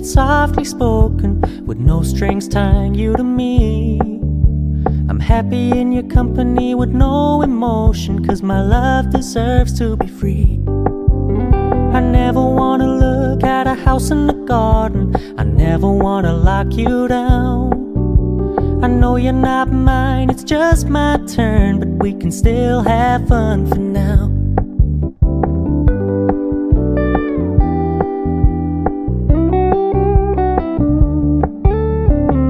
it softly spoken, with no strings tying you to me. I'm happy in your company with no emotion, 'cause my love deserves to be free. I never wanna look at a house in the garden, I never wanna lock you down. I know you're not mine, it's just my turn, but we can still have fun for now.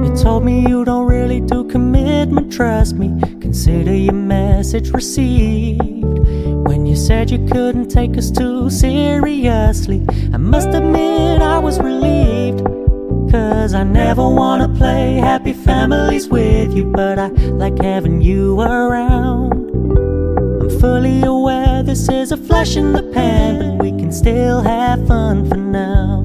You told me you don't really do commitment, trust me, consider your message received. When you said you couldn't take us too seriously, I must admit I was relieved. 'Cause I never wanna play happy families with you, but I like having you around. I'm fully aware this is a flash in the pan, but we can still have fun for now.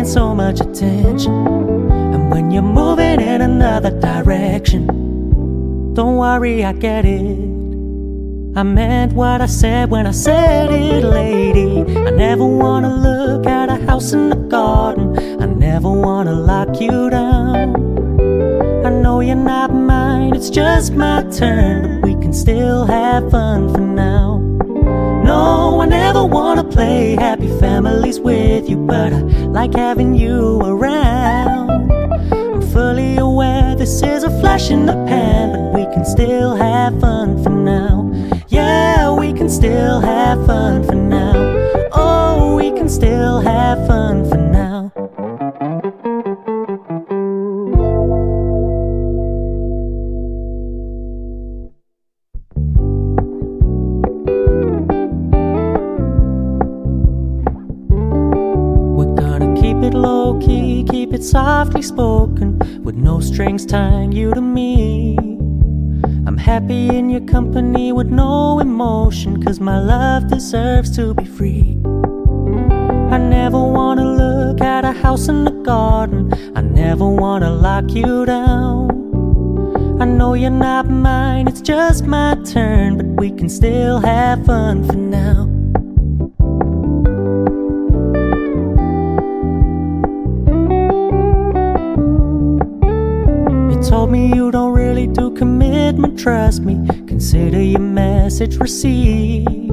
So much attention, and when you're moving in another direction, don't worry, I get it. I meant what I said when I said it, lady. I never wanna look at a house in the garden, I never wanna lock you down. I know you're not mine, it's just my turn, but we can still have fun for now. No, I never wanna play happy families with you, but I like having you around. I'm fully aware this is a flash in the pan, but we can still have fun for now. Yeah, we can still have fun for now. Oh, we can still have fun for now. Low-key, keep it softly spoken, with no strings tying you to me. I'm happy in your company with no emotion, 'cause my love deserves to be free. I never wanna look at a house in the garden, I never wanna lock you down. I know you're not mine, it's just my turn, but we can still have fun for now. Told me you don't really do commitment, trust me, consider your message received.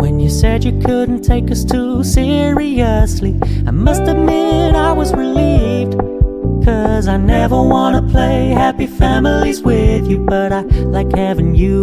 When you said you couldn't take us too seriously, I must admit I was relieved. 'Cause I never wanna play happy families with you, but I like having you